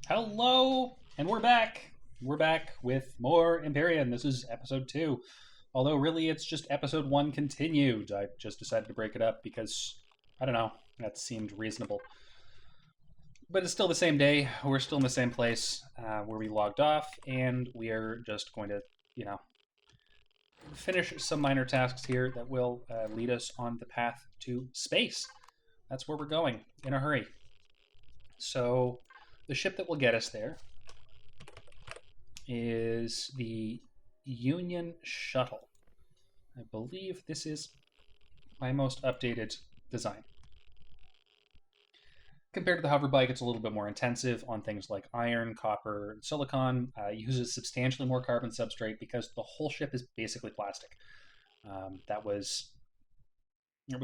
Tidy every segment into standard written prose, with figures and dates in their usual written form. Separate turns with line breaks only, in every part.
Hello, and we're back. We're back with more Empyrion. This is episode 2. Although, really, it's just episode 1 continued. I just decided to break it up because, I don't know, that seemed reasonable. But it's still the same day. We're still in the same place where we logged off, and we are just going to, finish some minor tasks here that will lead us on the path to space. That's where we're going, in a hurry. So, the ship that will get us there is the Union Shuttle. I believe this is my most updated design. Compared to the hover bike, it's a little bit more intensive on things like iron, copper, and silicon. Uses substantially more carbon substrate because the whole ship is basically plastic. That was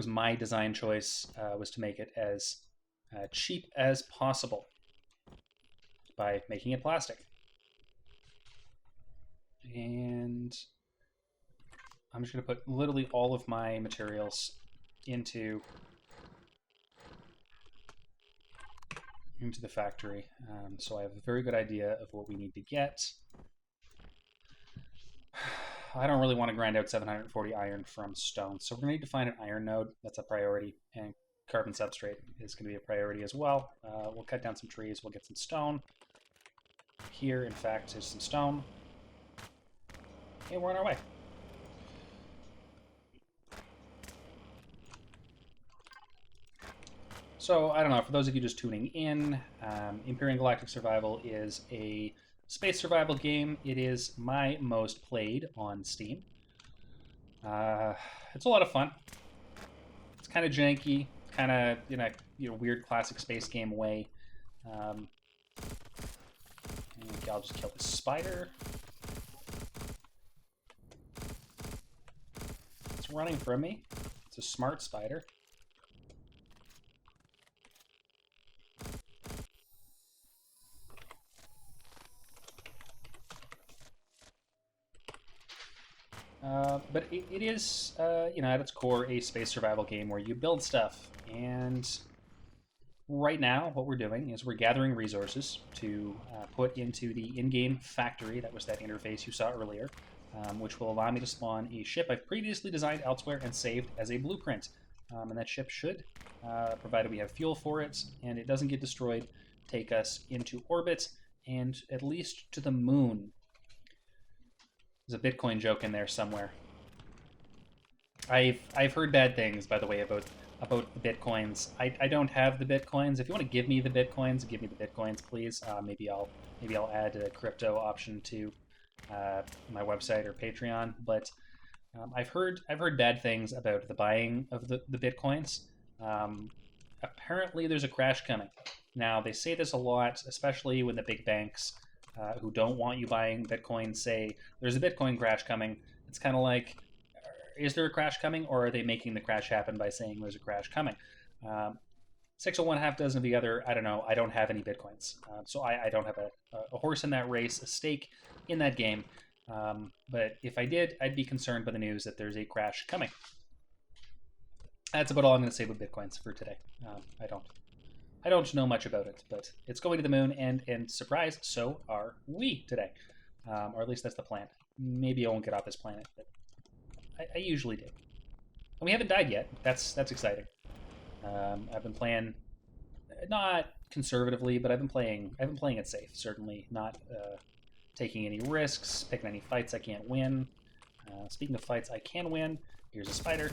my design choice, was to make it as cheap as possible by making it plastic. And I'm just going to put literally all of my materials into the factory, so I have a very good idea of what we need to get. I don't really want to grind out 740 iron from stone, so we're going to need to find an iron node. That's a priority, and carbon substrate is going to be a priority as well. We'll cut down some trees, we'll get some stone. Here, in fact, is some stone. And we're on our way. So, I don't know, for those of you just tuning in, Empyrion Galactic Survival is a space survival game. It is my most played on Steam. It's a lot of fun. It's kind of janky, kind of in a weird classic space game way. Okay, I'll just kill this spider. It's running from me. It's a smart spider. But it is, at its core, a space survival game where you build stuff. And right now, what we're doing is we're gathering resources to put into the in-game factory. That was that interface you saw earlier, which will allow me to spawn a ship I've previously designed elsewhere and saved as a blueprint. And that ship should, provided we have fuel for it and it doesn't get destroyed, take us into orbit and at least to the moon. There's a Bitcoin joke in there somewhere. I've heard bad things, by the way, about the Bitcoins. I don't have the Bitcoins. If you want to give me the Bitcoins, give me the Bitcoins, please. Maybe I'll add a crypto option to my website or Patreon. But I've heard bad things about the buying of the Bitcoins. Apparently, there's a crash coming. Now they say this a lot, especially when the big banks who don't want you buying Bitcoin say there's a Bitcoin crash coming. It's kind of like, is there a crash coming, or are they making the crash happen by saying there's a crash coming? 601 half dozen of the other, I don't know. I don't have any Bitcoins. So I don't have a horse in that race, a stake in that game. But if I did, I'd be concerned by the news that there's a crash coming. That's about all I'm going to say about Bitcoins for today. I don't know much about it, but it's going to the moon, and surprise, so are we today. Or at least that's the plan. Maybe I won't get off this planet, but I usually do. And we haven't died yet. That's exciting. I've been playing, not conservatively, but I've been playing it safe. Certainly not taking any risks, picking any fights I can't win. Speaking of fights I can win, here's a spider.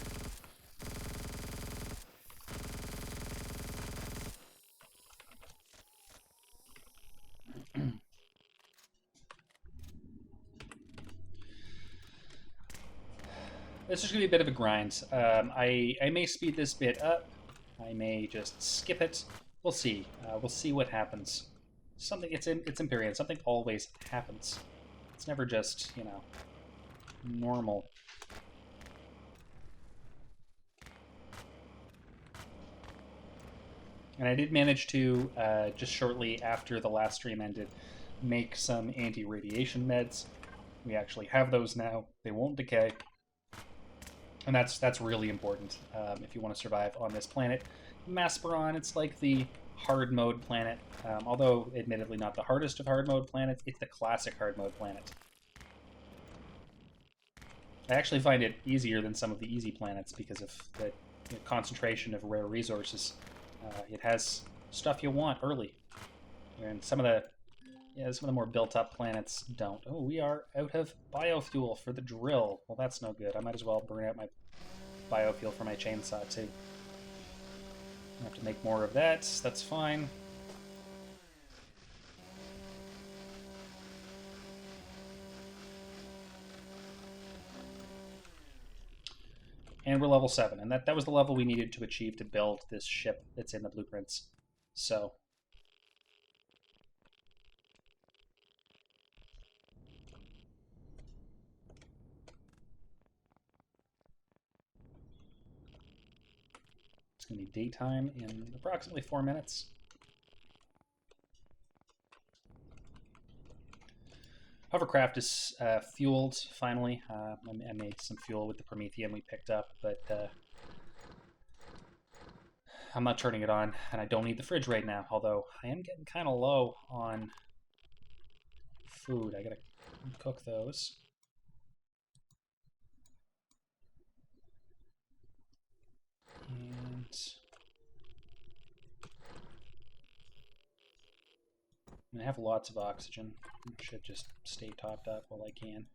This is going to be a bit of a grind. I may speed this bit up. I may just skip it. We'll see. We'll see what happens. It's Empyrion. Something always happens. It's never just, normal. And I did manage to, just shortly after the last stream ended, make some anti-radiation meds. We actually have those now. They won't decay. And that's really important if you want to survive on this planet. Masperon, it's like the hard mode planet. Although, admittedly, not the hardest of hard mode planets, it's the classic hard mode planet. I actually find it easier than some of the easy planets because of the concentration of rare resources. It has stuff you want early, and some of the more built-up planets don't. Oh, we are out of biofuel for the drill. Well, that's no good. I might as well burn out my biofuel for my chainsaw too. I have to make more of that. That's fine. And we're level 7, and that was the level we needed to achieve to build this ship that's in the blueprints. So it's going to be daytime in approximately 4 minutes. Hovercraft is fueled, finally. I made some fuel with the Prometheum we picked up, but I'm not turning it on, and I don't need the fridge right now, although I am getting kind of low on food. I gotta cook those. And I have lots of oxygen. I should just stay topped up while I can.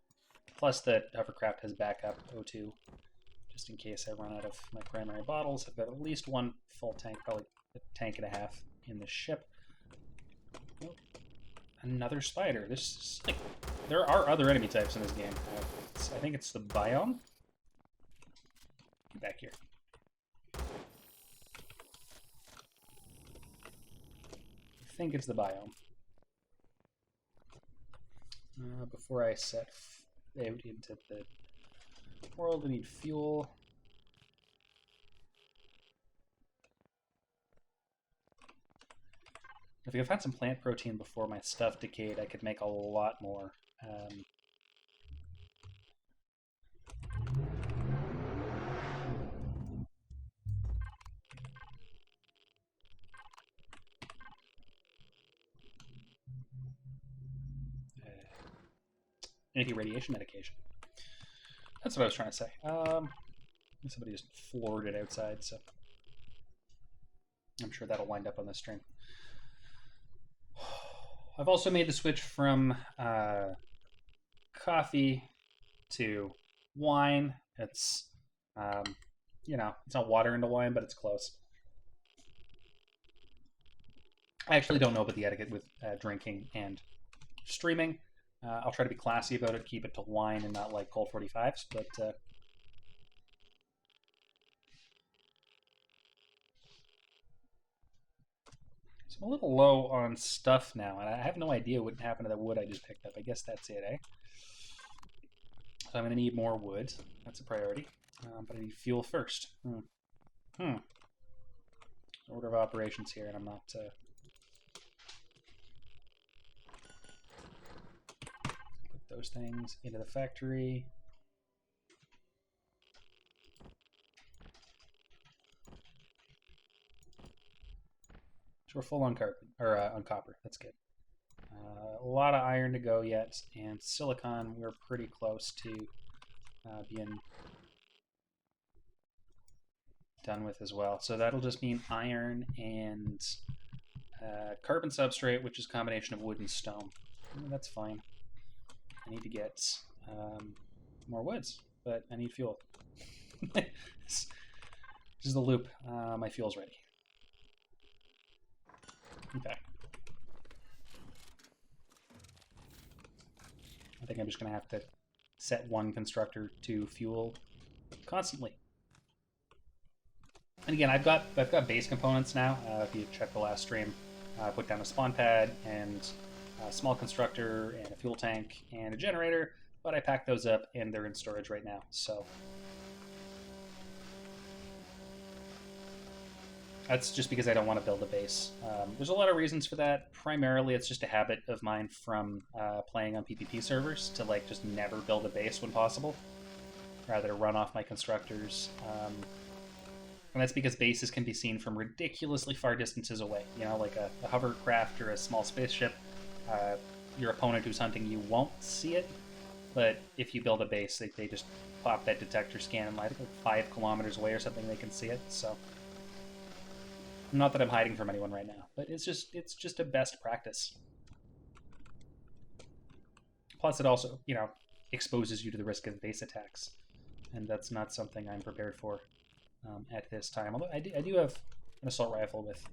Plus, the hovercraft has backup O2, just in case I run out of my primary bottles. I've got at least one full tank, probably a tank and a half in the ship. Oh, another spider. This is like, there are other enemy types in this game. I think it's the biome. Get back here. I think it's the biome. Before I set out into the world, I need fuel. If I could find some plant protein before my stuff decayed, I could make a lot more. Anti-radiation medication. That's what I was trying to say. Somebody just floored it outside, so I'm sure that'll wind up on the stream. I've also made the switch from coffee to wine. It's, you know, it's not water into wine, but it's close. I actually don't know about the etiquette with drinking and streaming. I'll try to be classy about it, keep it to wine and not like Colt 45s, but so I'm a little low on stuff now, and I have no idea what happened to the wood I just picked up. I guess that's it, eh? So I'm going to need more wood. That's a priority. But I need fuel first. Order of operations here, and I'm not... those things into the factory. So we're full on carbon or on copper. That's good. A lot of iron to go yet, and silicon we're pretty close to being done with as well. So that'll just mean iron and carbon substrate, which is a combination of wood and stone. That's fine. I need to get more woods, but I need fuel. This is the loop. My fuel's ready. Okay. I think I'm just going to have to set one constructor to fuel constantly. And again, I've got base components now. If you check the last stream, I put down a spawn pad and a small constructor and a fuel tank and a generator, but I packed those up and they're in storage right now. So that's just because I don't want to build a base. There's a lot of reasons for that. Primarily, it's just a habit of mine from playing on PvP servers to like just never build a base when possible, rather run off my constructors. And that's because bases can be seen from ridiculously far distances away. You know, like a hovercraft or a small spaceship. Your opponent who's hunting you won't see it, but if you build a base, they just pop that detector scan and like 5 kilometers away or something, they can see it. So, not that I'm hiding from anyone right now, but it's just a best practice. Plus, it also, you know, exposes you to the risk of base attacks, and that's not something I'm prepared for at this time. Although I do have an assault rifle with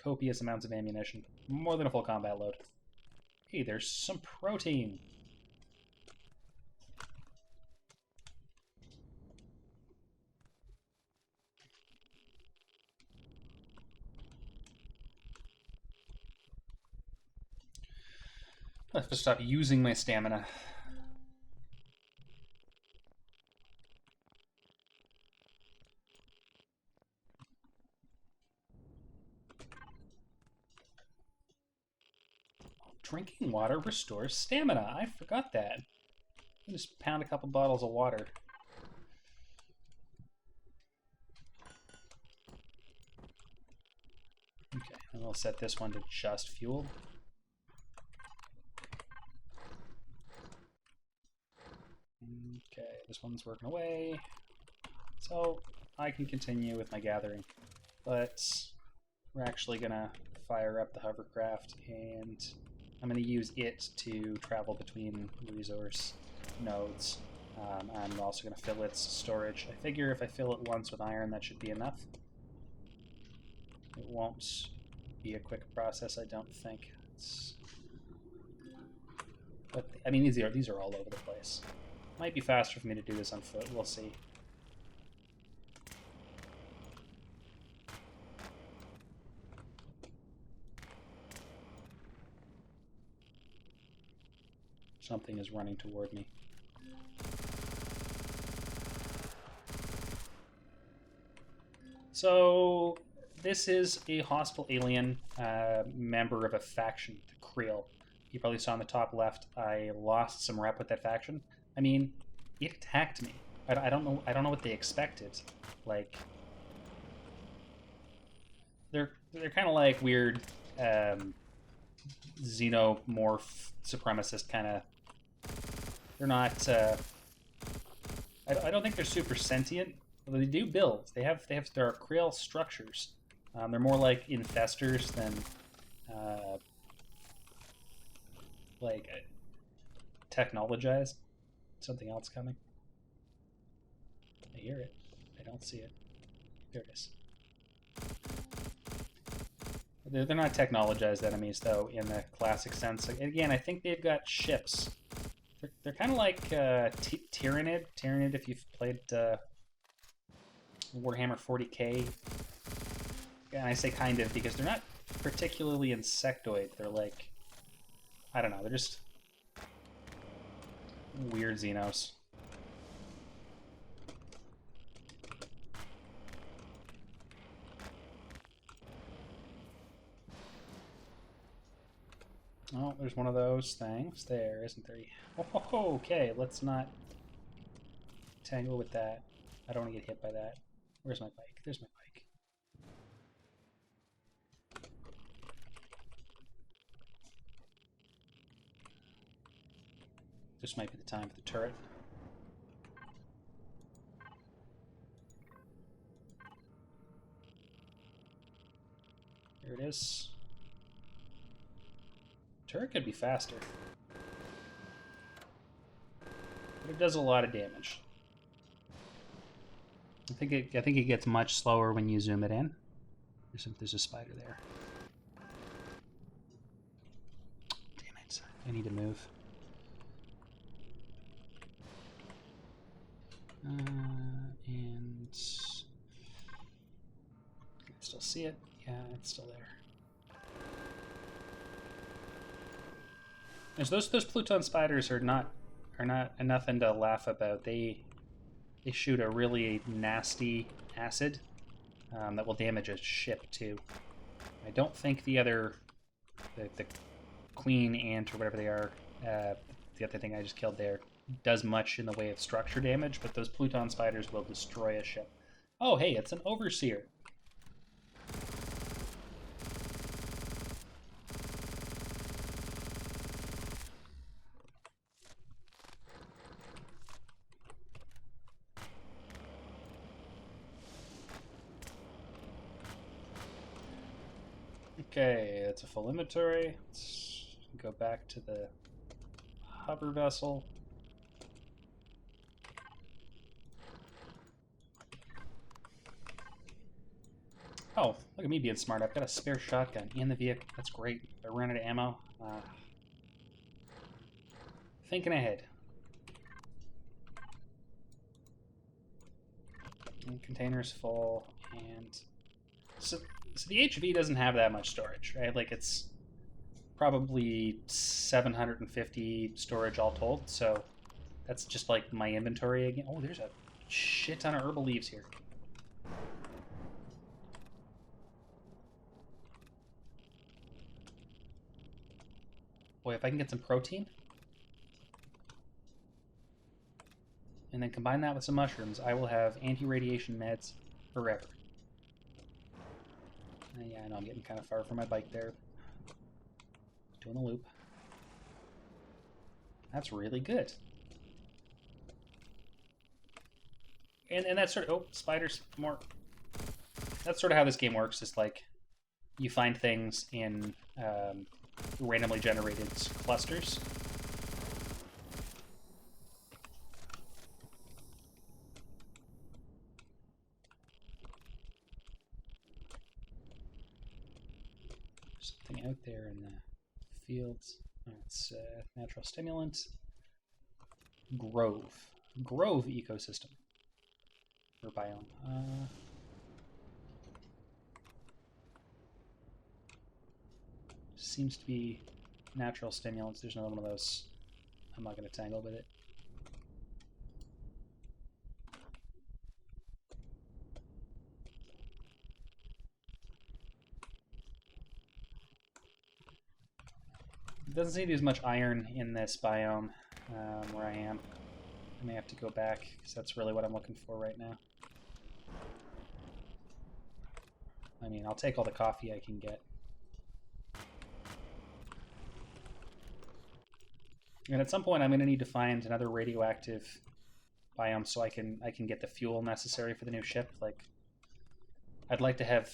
copious amounts of ammunition, more than a full combat load. Hey, there's some protein. I have to stop using my stamina. Drinking water restores stamina. I forgot that. I just pound a couple bottles of water. Okay, and we'll set this one to just fuel. Okay, this one's working away. So I can continue with my gathering. But we're actually gonna fire up the hovercraft, and I'm gonna use it to travel between resource nodes. I'm also gonna fill its storage. I figure if I fill it once with iron, that should be enough. It won't be a quick process, I don't think. But I mean, these are all over the place. Might be faster for me to do this on foot. We'll see. Something is running toward me. So this is a hostile alien member of a faction, the Creel. You probably saw on the top left, I lost some rep with that faction. I mean, it attacked me. I don't know. I don't know what they expected. Like, they're kind of like weird xenomorph supremacist kind of. They're not. I don't think they're super sentient. Although they do build. There are Creel structures. They're more like infestors than like technologized. Something else coming. I hear it. I don't see it. There it is. They're not technologized enemies, though, in the classic sense. Again, I think they've got ships. They're kind of like Tyrannid. Tyrannid, if you've played Warhammer 40k. And I say kind of because they're not particularly insectoid. They're like, I don't know, they're just weird Xenos. Oh, there's one of those things there, isn't there? Oh, okay, let's not tangle with that. I don't want to get hit by that. Where's my bike? There's my bike. This might be the time for the turret. Here it is. Turret could be faster. But it does a lot of damage. I think it gets much slower when you zoom it in. There's a spider there. Damn it. I need to move. And can I still see it? Yeah, it's still there. And so those Pluton spiders are not nothing to laugh about. They shoot a really nasty acid that will damage a ship too. I don't think the queen ant or whatever they are, the other thing I just killed there, does much in the way of structure damage, but those Pluton spiders will destroy a ship. Oh, hey, it's an overseer. Okay, it's a full inventory. Let's go back to the hover vessel. Oh, look at me being smart. I've got a spare shotgun in the vehicle. That's great. I ran out of ammo. Thinking ahead. And containers full, and so the HV doesn't have that much storage, right? Like it's probably 750 storage all told. So that's just like my inventory again. Oh, there's a shit ton of herbal leaves here. Boy, if I can get some protein and then combine that with some mushrooms, I will have anti-radiation meds forever. Yeah, I know I'm getting kind of far from my bike there. Doing the loop. That's really good. And that's sort of... Oh, spiders. More. That's sort of how this game works. Is like you find things in randomly generated clusters. Something out there in the fields. Oh, it's natural stimulant. Grove. Grove ecosystem. Or biome. Seems to be natural stimulants. There's another one of those. I'm not going to tangle with it. It doesn't seem to be as much iron in this biome where I am. I may have to go back because that's really what I'm looking for right now. I mean, I'll take all the coffee I can get. And at some point, I'm going to need to find another radioactive biome so I can get the fuel necessary for the new ship. Like, I'd like to have...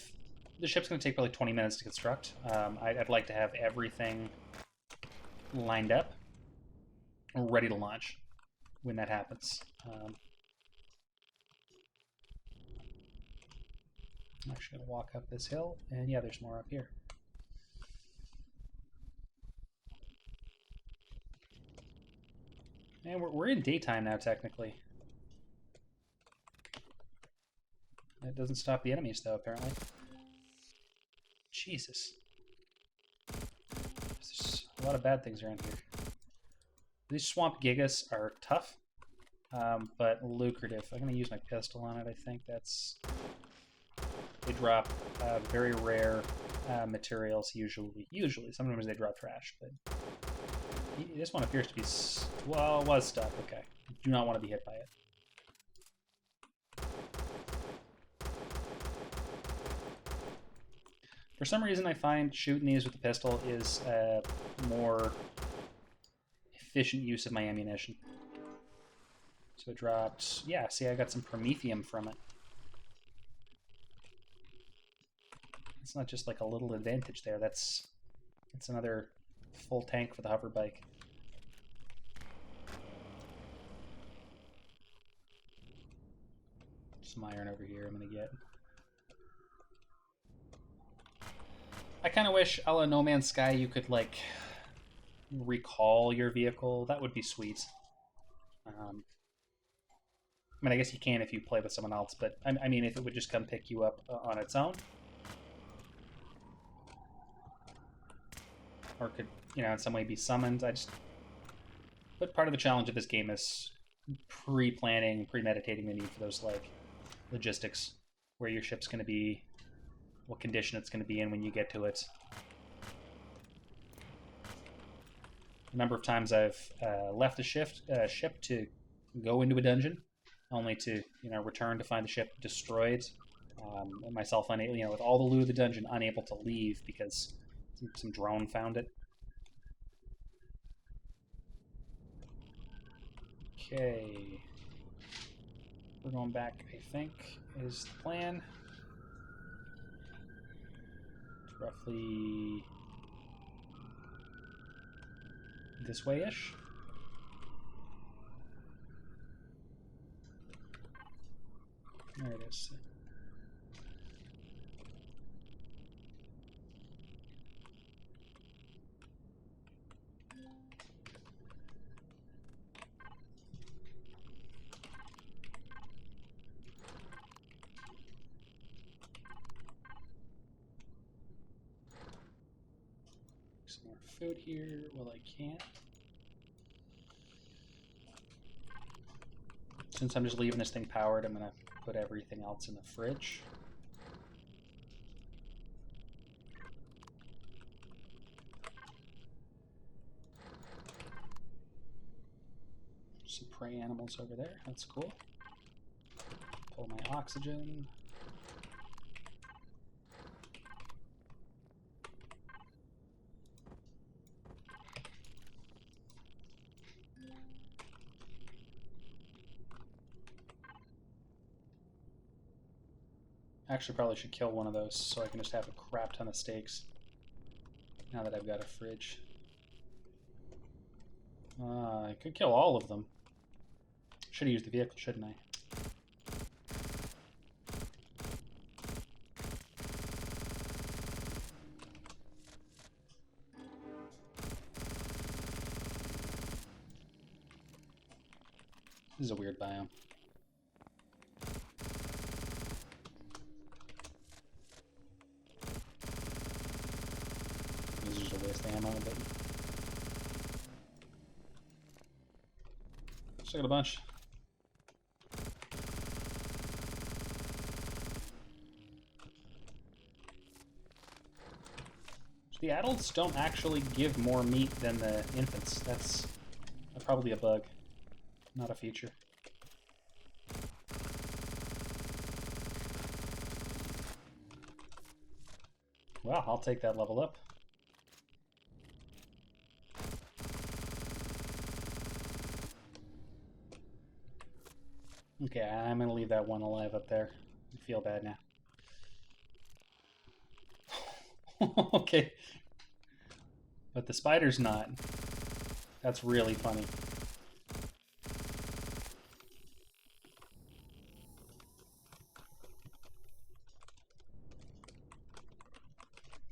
The ship's going to take probably 20 minutes to construct. I'd like to have everything lined up, ready to launch when that happens. I'm actually going to walk up this hill, and yeah, there's more up here. Man, we're in daytime now, technically. That doesn't stop the enemies, though, apparently. Jesus. There's a lot of bad things around here. These swamp gigas are tough, but lucrative. I'm going to use my pistol on it, I think. That's... They drop very rare materials, usually. Sometimes they drop trash, but... This one appears to be... Well, it was stuck. Okay. Do not want to be hit by it. For some reason, I find shooting these with the pistol is a more efficient use of my ammunition. So it dropped... Yeah, see, I got some promethium from it. It's not just like a little advantage there. That's another full tank for the hover bike. Some iron over here I'm going to get. I kind of wish, a la No Man's Sky, you could, like, recall your vehicle. That would be sweet. I mean, I guess you can if you play with someone else, but, I mean, if it would just come pick you up on its own. Or could, you know, in some way be summoned. But part of the challenge of this game is pre-planning, premeditating the need for those, like, logistics. Where your ship's going to be, what condition it's going to be in when you get to it. A number of times I've left the ship to go into a dungeon, only to return to find the ship destroyed. Myself unable, with all the loot of the dungeon, unable to leave because some drone found it. Okay, we're going back. I think is the plan. It's roughly this way-ish. There it is. Some more food here while I can. Since I'm just leaving this thing powered, I'm going to put everything else in the fridge. Some prey animals over there. That's cool. Pull my oxygen. Actually, probably should kill one of those so I can just have a crap ton of steaks. Now that I've got a fridge. I could kill all of them. Should have used the vehicle, shouldn't I? This is a weird biome. This is just a waste of ammo, but still got a bunch. So the adults don't actually give more meat than the infants. That's probably a bug, not a feature. Well, I'll take that level up. Okay, I'm gonna leave that one alive up there. I feel bad now. Okay. But the spider's not. That's really funny.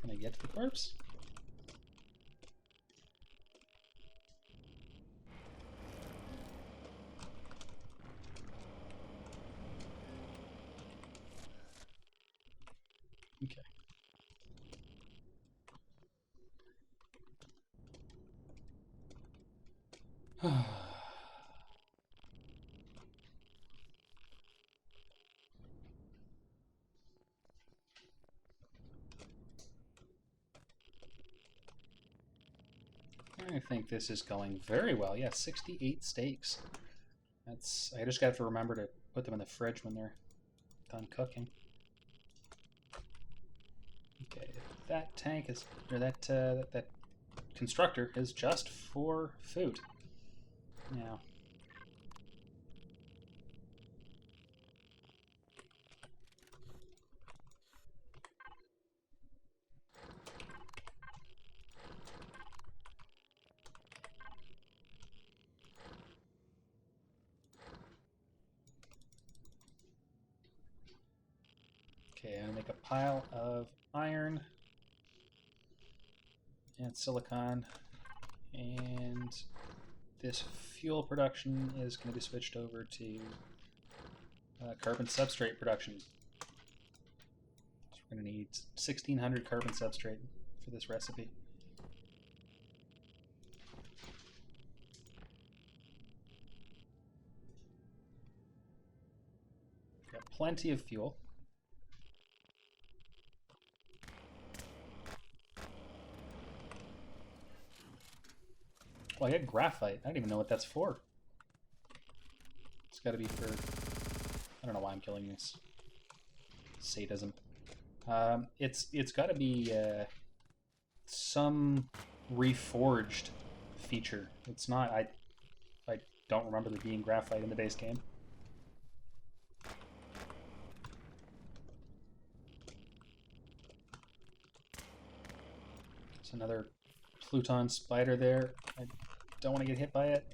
Can I get to the corpse? Okay. I think this is going very well. Yeah, 68 steaks. That's. I just got to remember to put them in the fridge when they're done cooking. Okay, that tank is, or that constructor is just for food. Now. Okay, I'm gonna make a pile of iron and silicon, and this fuel production is going to be switched over to carbon substrate production. So we're going to need 1,600 carbon substrate for this recipe. Got plenty of fuel. Oh, I got graphite. I don't even know what that's for. It's got to be for don't know why I'm killing these. Sadism. It's got to be some reforged feature. It's not. I don't remember there being graphite in the base game. There's another Pluton spider there. I don't want to get hit by it.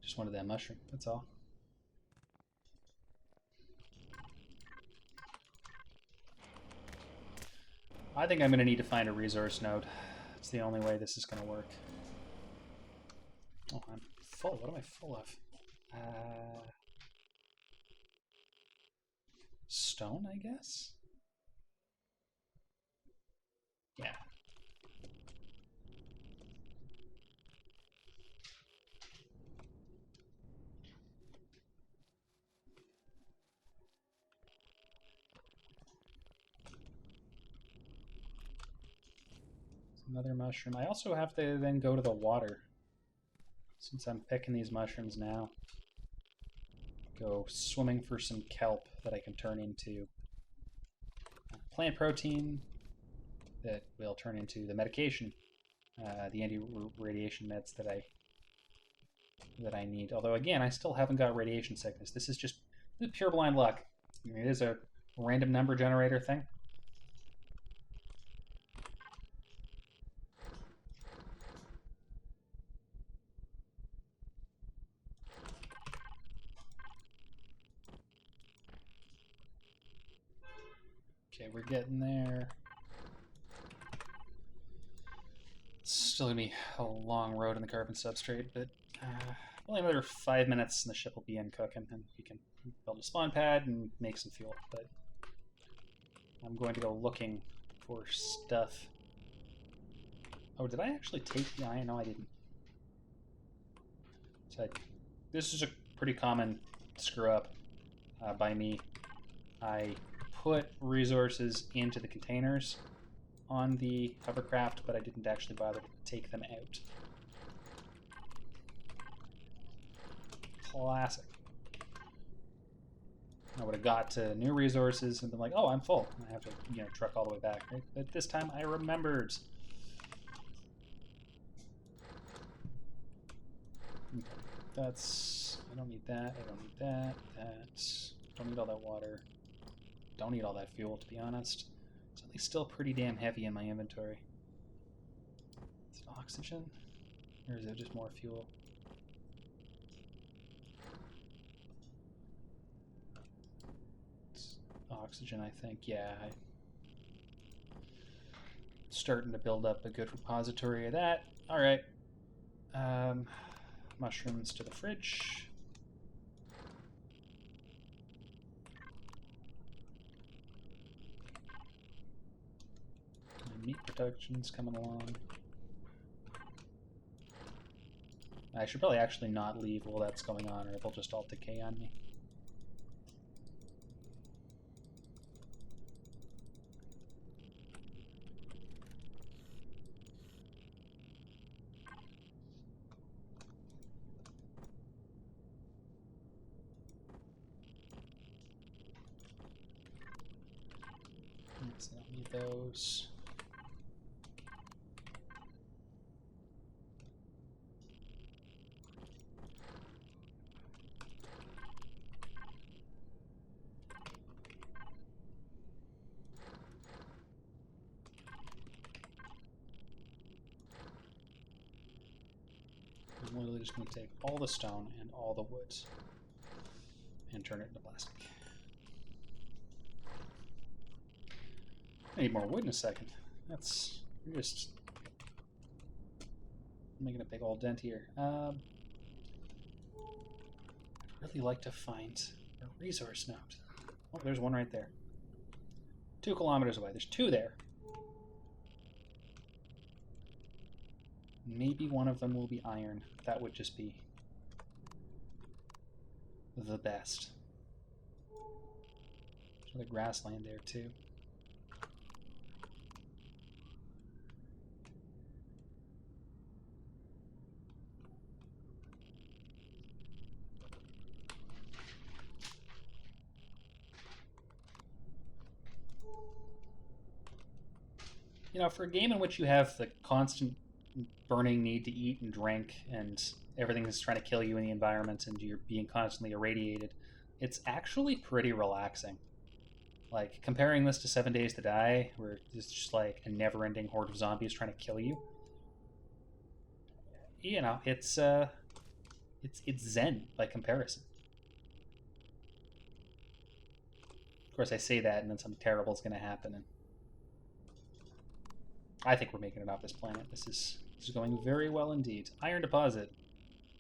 Just wanted that mushroom, that's all. I think I'm going to need to find a resource node. It's the only way this is going to work. Oh, I'm full. What am I full of? Stone, I guess? Yeah. Another mushroom. I also have to then go to the water. Since I'm picking these mushrooms now. Go swimming for some kelp that I can turn into plant protein that will turn into the medication, the anti-radiation meds that I need. Although again, I still haven't got radiation sickness. This is pure blind luck. It is a random number generator thing. Okay, we're getting there. It's still gonna be a long road in the carbon substrate, but only another 5 minutes and the ship will be in cooking, and we can build a spawn pad and make some fuel. But I'm going to go looking for stuff. Oh, did I actually take the iron? No, I didn't. So this is a pretty common screw up by me. I put resources into the containers on the hovercraft, but I didn't actually bother to take them out. Classic. I would have got to new resources and been like, oh, I'm full. And I have to, truck all the way back, right? But this time I remembered. Okay. That's... I don't need that. I don't need that. Don't need all that water. Don't need all that fuel, to be honest. It's at least still pretty damn heavy in my inventory. Is it oxygen? Or is it just more fuel? It's oxygen, I think. Yeah. I'm starting to build up a good repository of that. Alright. Mushrooms to the fridge. Meat production's coming along. I should probably actually not leave while that's going on, or they'll just all decay on me. Yes, I don't need those. I'm literally just going to take all the stone and all the wood and turn it into plastic. I need more wood in a second. That's just making a big old dent here. I'd really like to find a resource node. Oh, there's one right there. 2 kilometers away. There's 2 there. Maybe one of them will be iron. That would just be the best. There's another grassland there too. You know, for a game in which you have the constant burning need to eat and drink, and everything is trying to kill you in the environment, and you're being constantly irradiated, it's actually pretty relaxing. Like, comparing this to 7 Days to Die, where it's just like a never-ending horde of zombies trying to kill you, you know, it's zen by comparison. Of course, I say that, and then something terrible is going to happen, and I think we're making it off this planet. This is going very well indeed. Iron deposit.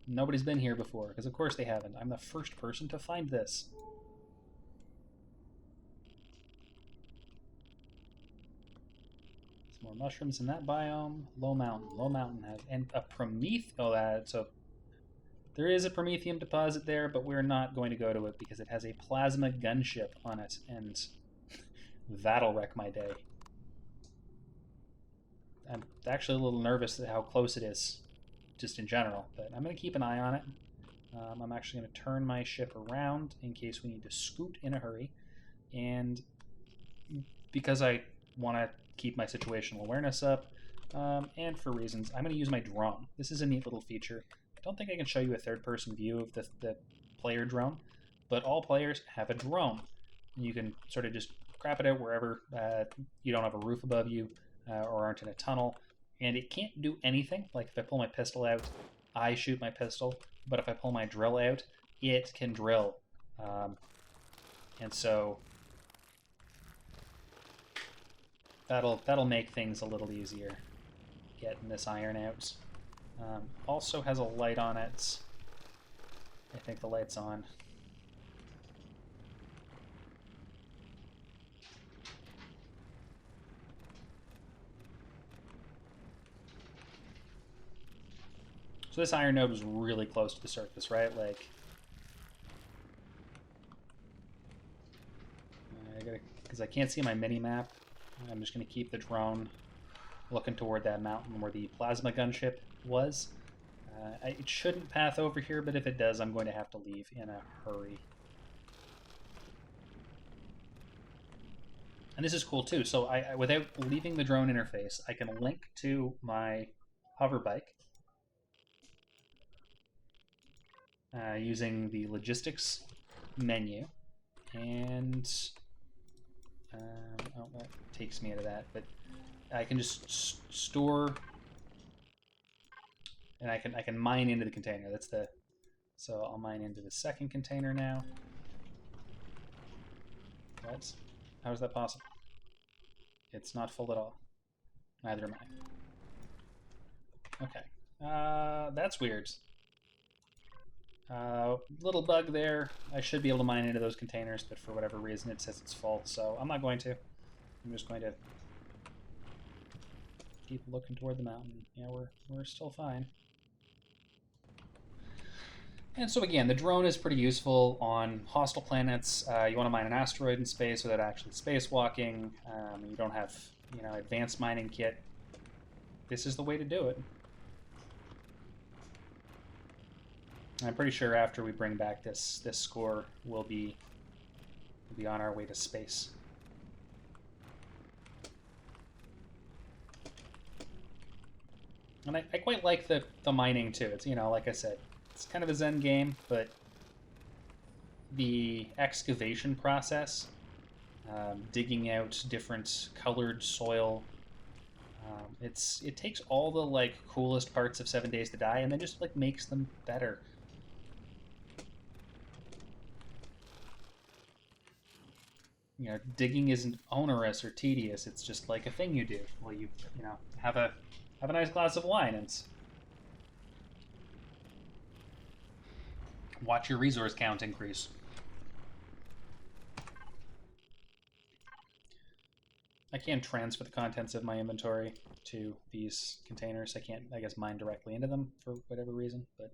Nobody's been here before, because of course they haven't. I'm the first person to find this. Some more mushrooms in that biome. Low mountain. Low mountain has and a Promethe. Oh, that so there is a Promethium deposit there, but we're not going to go to it because it has a plasma gunship on it, and that'll wreck my day. I'm actually a little nervous at how close it is, just in general, but I'm going to keep an eye on it. I'm actually going to turn my ship around in case we need to scoot in a hurry, and because I want to keep my situational awareness up, and for reasons, I'm going to use my drone. This is a neat little feature. I don't think I can show you a third-person view of the player drone, but all players have a drone. You can sort of just crap it out wherever you don't have a roof above you, or aren't in a tunnel, and it can't do anything. Like if I pull my pistol out, I shoot my pistol, but if I pull my drill out, it can drill. And so that'll make things a little easier getting this iron out. Also has a light on it. I think the light's on. So this iron node was really close to the surface, right? Like, because I can't see my mini-map, I'm just going to keep the drone looking toward that mountain where the plasma gunship was. It shouldn't path over here, but if it does, I'm going to have to leave in a hurry. And this is cool too. So without leaving the drone interface, I can link to my hover bike using the logistics menu, and oh, that takes me out of that. But I can just store, and I can mine into the container. That's the so I'll mine into the second container now. What? How is that possible? It's not full at all. Neither am I. Okay. That's weird. Little bug there. I should be able to mine into those containers, but for whatever reason it says it's full, so I'm not going to. I'm just going to keep looking toward the mountain. Yeah, we're still fine. And so again, the drone is pretty useful on hostile planets. You want to mine an asteroid in space without actually spacewalking. You don't have, advanced mining kit. This is the way to do it. I'm pretty sure after we bring back this score, we'll be on our way to space. And I quite like the mining too. It's, like I said, it's kind of a zen game, but the excavation process, digging out different colored soil, it takes all the coolest parts of 7 Days to Die and then just makes them better. Digging isn't onerous or tedious. It's just like a thing you do. Well, you have a nice glass of wine and watch your resource count increase. I can transfer the contents of my inventory to these containers. I can't, I guess, mine directly into them for whatever reason, but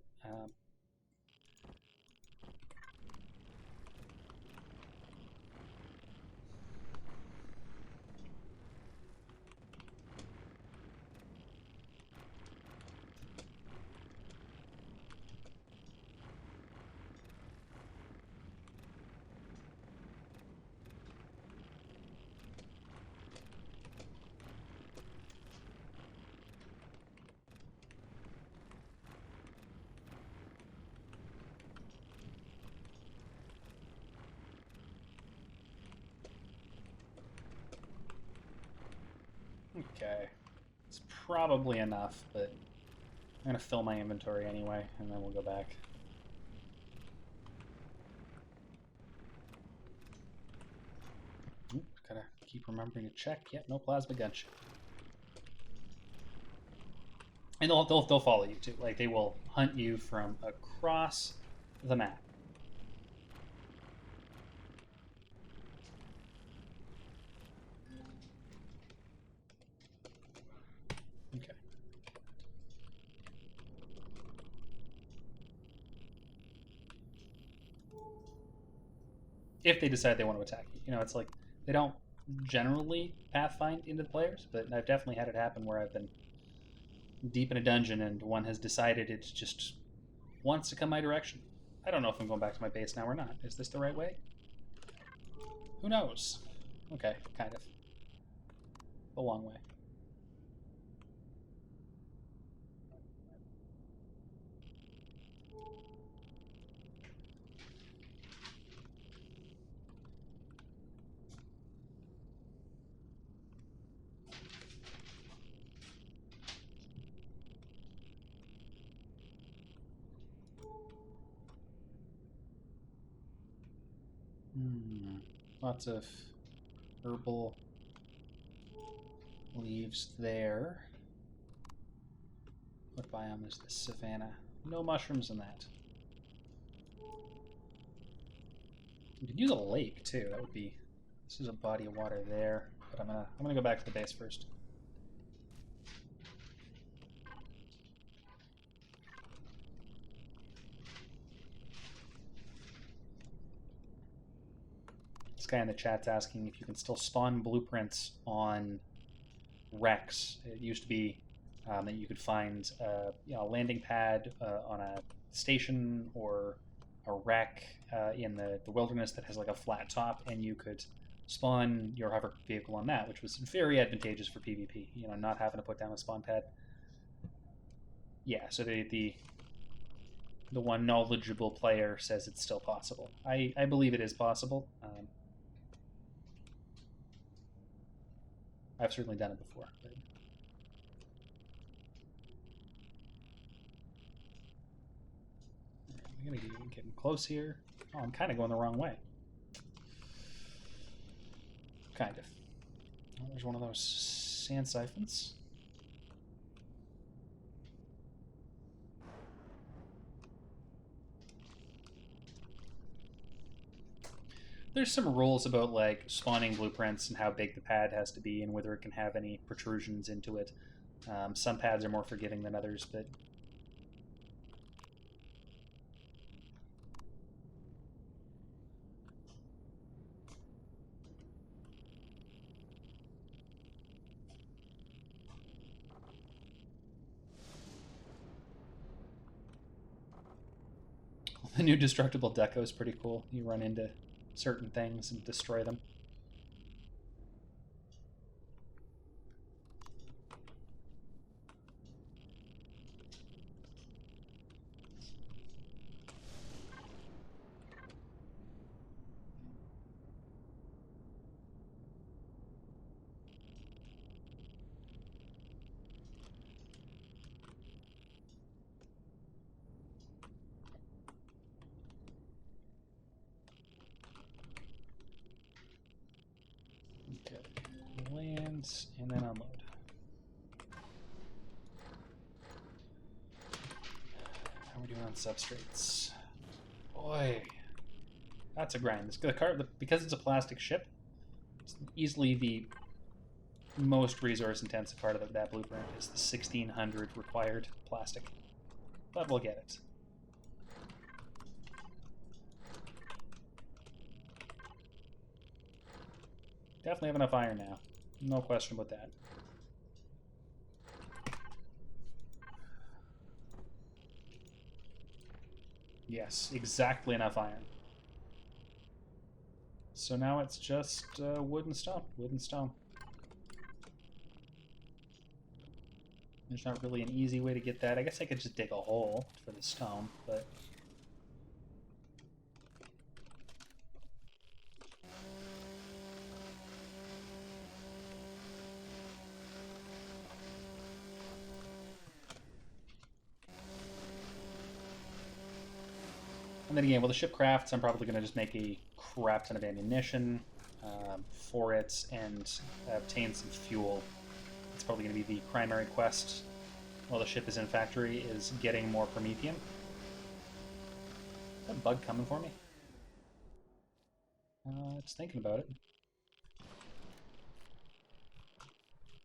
probably enough, but I'm going to fill my inventory anyway, and then we'll go back. Oop, gotta keep remembering to check. Yep, no plasma gunship. And they'll follow you too. Like, they will hunt you from across the map. Okay. If they decide they want to attack you. You know, it's like, they don't generally pathfind into the players, but I've definitely had it happen where I've been deep in a dungeon and one has decided it just wants to come my direction. I don't know if I'm going back to my base now or not. Is this the right way? Who knows? Okay, kind of. A long way. Lots of herbal leaves there. What biome is this? Savanna. No mushrooms in that. You could use a lake too. That would be. This is a body of water there, but I'm gonna go back to the base first. This guy in the chat's asking if you can still spawn blueprints on wrecks. It used to be that you could find a landing pad on a station or a wreck in the wilderness that has like a flat top, and you could spawn your hover vehicle on that, which was very advantageous for PvP. You know, not having to put down a spawn pad. Yeah, so the one knowledgeable player says it's still possible. I believe it is possible. I've certainly done it before. But... I'm going to be getting close here. Oh, I'm kind of going the wrong way. Kind of. Oh, there's one of those sand siphons. There's some rules about like spawning blueprints and how big the pad has to be and whether it can have any protrusions into it. Some pads are more forgiving than others, but the new destructible deco is pretty cool. You run into certain things and destroy them. Okay, land and then unload. How are we doing on substrates? Boy, that's a grind. Because it's a plastic ship, it's easily the most resource-intensive part of that blueprint is the 1600 required plastic. But we'll get it. Definitely have enough iron now. No question about that. Yes, exactly enough iron. So now it's just wood and stone. Wood and stone. There's not really an easy way to get that. I guess I could just dig a hole for the stone, but... And then again, while the ship crafts, I'm probably going to just make a crap ton of ammunition for it and obtain some fuel. It's probably going to be the primary quest while the ship is in factory, is getting more Promethean. Is that a bug coming for me? Just thinking about it.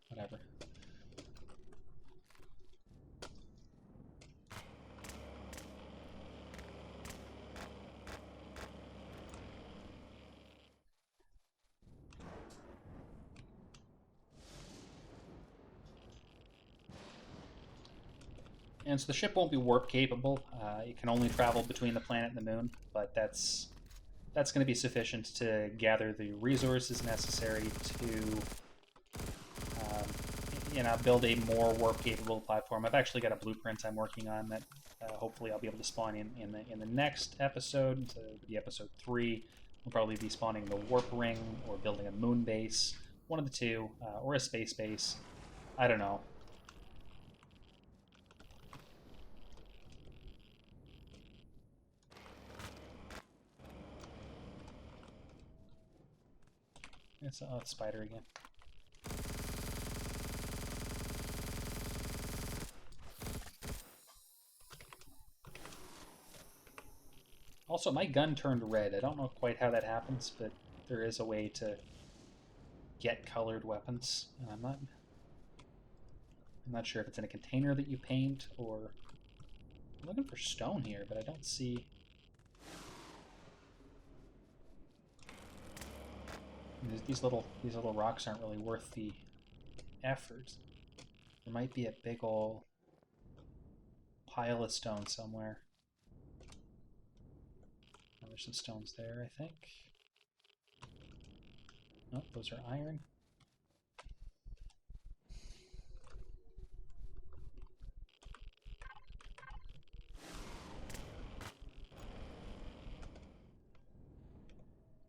Whatever. And so the ship won't be warp capable. It can only travel between the planet and the moon, but that's going to be sufficient to gather the resources necessary to build a more warp capable platform. I've actually got a blueprint I'm working on that hopefully I'll be able to spawn in the next episode. So the episode 3 will probably be spawning the warp ring or building a moon base, one of the two, or a space base. I don't know. It's a spider again. Also, my gun turned red. I don't know quite how that happens, but there is a way to get colored weapons. And I'm not sure if it's in a container that you paint or... I'm looking for stone here, but I don't see... These little rocks aren't really worth the effort. There might be a big ol' pile of stone somewhere. Oh, there's some stones there, I think. Oh, those are iron.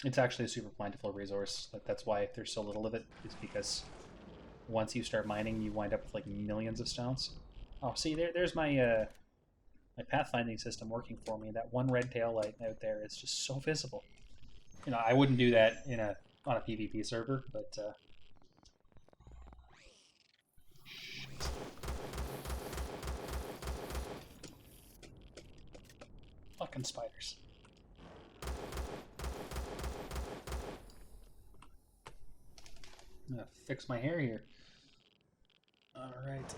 It's actually a super plentiful resource. That's why there's so little of it, is because once you start mining, you wind up with like millions of stones. Oh, see, there's my my pathfinding system working for me. That one red tail light out there is just so visible. You know, I wouldn't do that on a PvP server, but fucking spiders. I'm gonna fix my hair here. All right.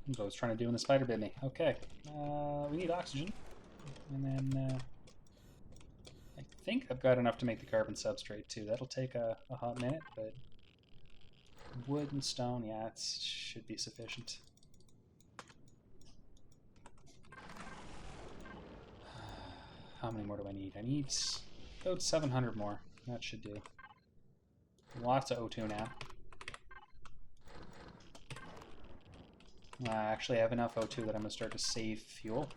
That's what I was trying to do when the spider bit me. Okay. We need oxygen. And then I think I've got enough to make the carbon substrate too. That'll take a hot minute, but wood and stone, yeah, it should be sufficient. How many more do I need? I need about 700 more. That should do. Lots of O2 now. Actually, I have enough O2 that I'm going to start to save fuel.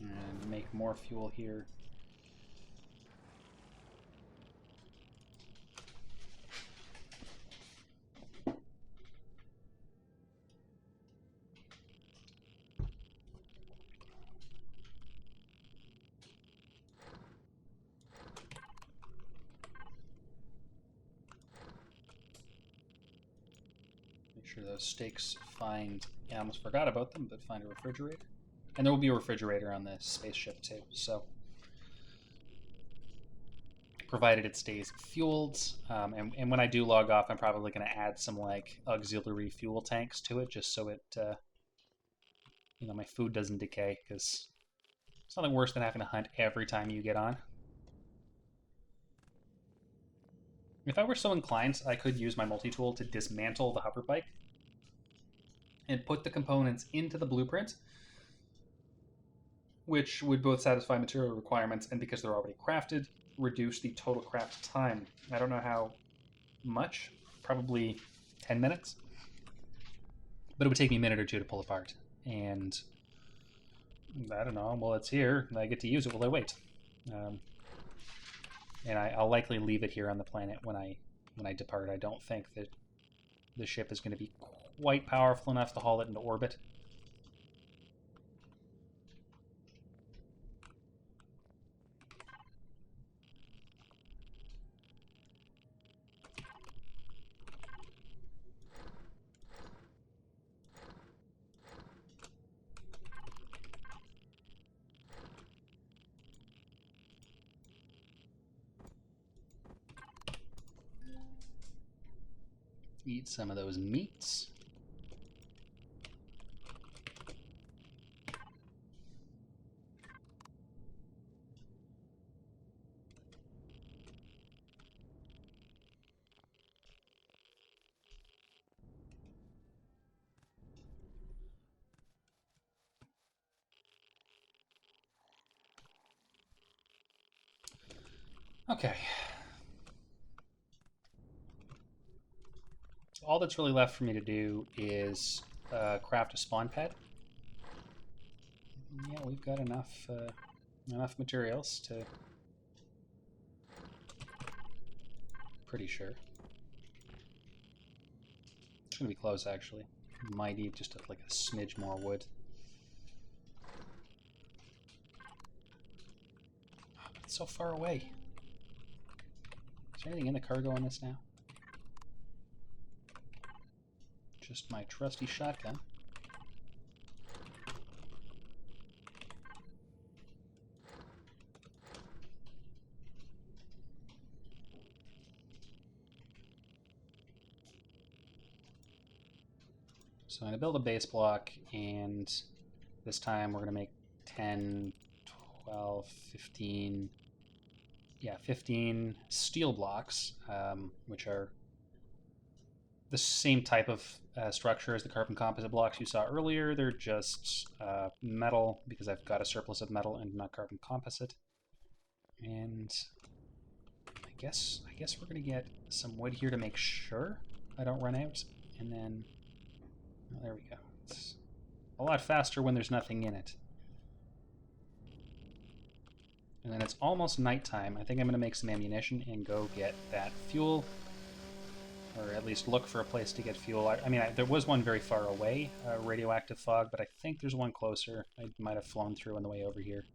And make more fuel here. Sure those steaks find... Yeah, I almost forgot about them, but find a refrigerator. And there will be a refrigerator on the spaceship too, so... Provided it stays fueled. And when I do log off, I'm probably going to add some, like, auxiliary fuel tanks to it, just so it, my food doesn't decay, because it's nothing worse than having to hunt every time you get on. If I were so inclined, I could use my multi-tool to dismantle the hover bike and put the components into the blueprint, which would both satisfy material requirements and, because they're already crafted, reduce the total craft time. I don't know how much, probably 10 minutes, but it would take me a minute or two to pull apart. And I don't know, well, it's here, I get to use it while I wait. and I'll likely leave it here on the planet when I depart. I don't think that the ship is going to be quite powerful enough to haul it into orbit. Eat some of those meats. Okay. All that's really left for me to do is craft a spawn pad. Yeah, we've got enough materials to. Pretty sure. It's gonna be close, actually. Might need just like a smidge more wood. Oh, it's so far away. Is there anything in the cargo on this now? Just my trusty shotgun. So I'm going to build a base block, and this time we're going to make 10, 12, 15... Yeah, 15 steel blocks, which are the same type of structure as the carbon composite blocks you saw earlier. They're just metal, because I've got a surplus of metal and not carbon composite. And I guess we're going to get some wood here to make sure I don't run out. And then, oh, there we go. It's a lot faster when there's nothing in it. And then it's almost nighttime. I think I'm going to make some ammunition and go get that fuel. Or at least look for a place to get fuel. I mean, there was one very far away, radioactive fog, but I think there's one closer. I might have flown through on the way over here.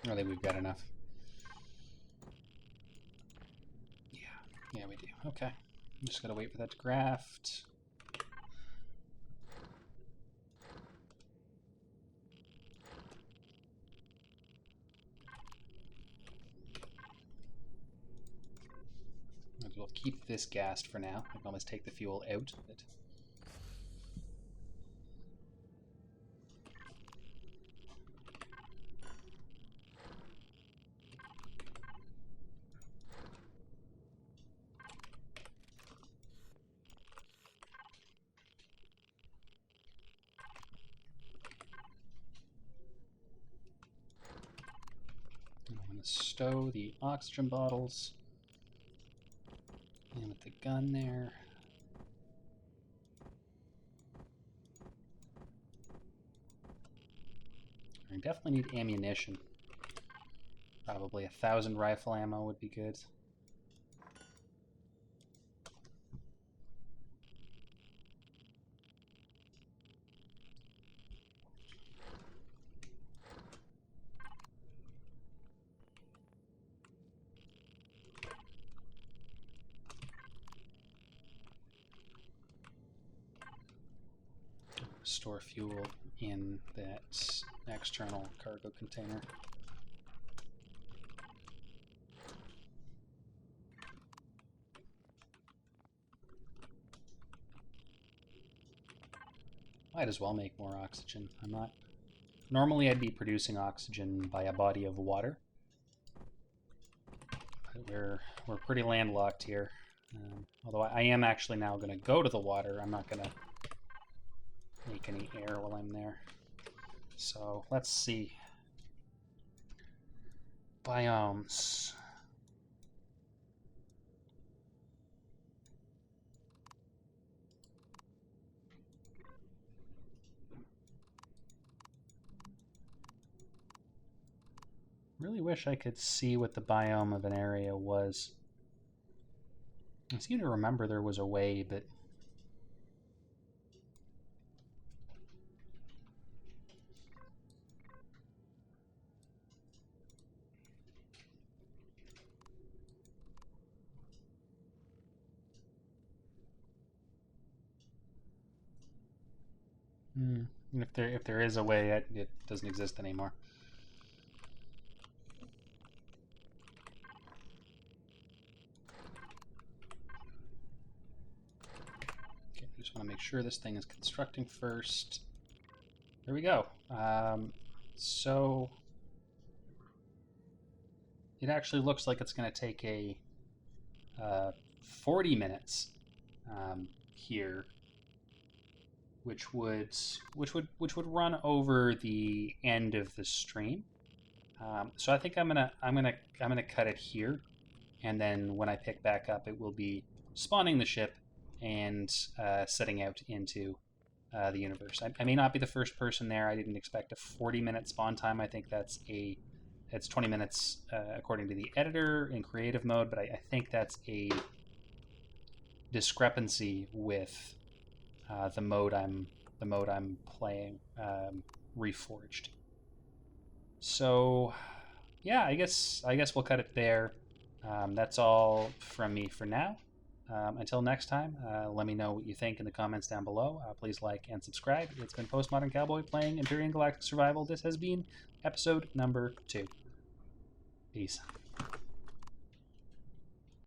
I think we've got enough. Yeah, we do. Okay. I'm just gotta wait for that to craft. We'll keep this gassed for now. I can always take the fuel out. But I'm going to stow the oxygen bottles. And with the gun there. I definitely need ammunition. Probably 1,000 rifle ammo would be good. Store fuel in that external cargo container. Might as well make more oxygen. I'm not... Normally I'd be producing oxygen by a body of water. But we're pretty landlocked here. Although I am actually now going to go to the water. I'm not going to make any air while I'm there. So let's see. Biomes. Really wish I could see what the biome of an area was. I seem to remember there was a way, but... If there is a way, it doesn't exist anymore. Okay, I just want to make sure this thing is constructing first. There we go. So it actually looks like it's going to take a 40 minutes here, which would run over the end of the stream. So I think I'm gonna cut it here, and then when I pick back up, it will be spawning the ship and setting out into the universe. I may not be the first person there. I didn't expect a 40-minute spawn time. I think it's 20 minutes according to the editor in creative mode, but I think that's a discrepancy with the mode I'm playing, Reforged. So yeah, I guess we'll cut it there. That's all from me for now. Until next time, let me know what you think in the comments down below. Please like and subscribe. It's been Postmodern Cowboy playing Empyrion Galactic Survival. This has been episode number 2. Peace.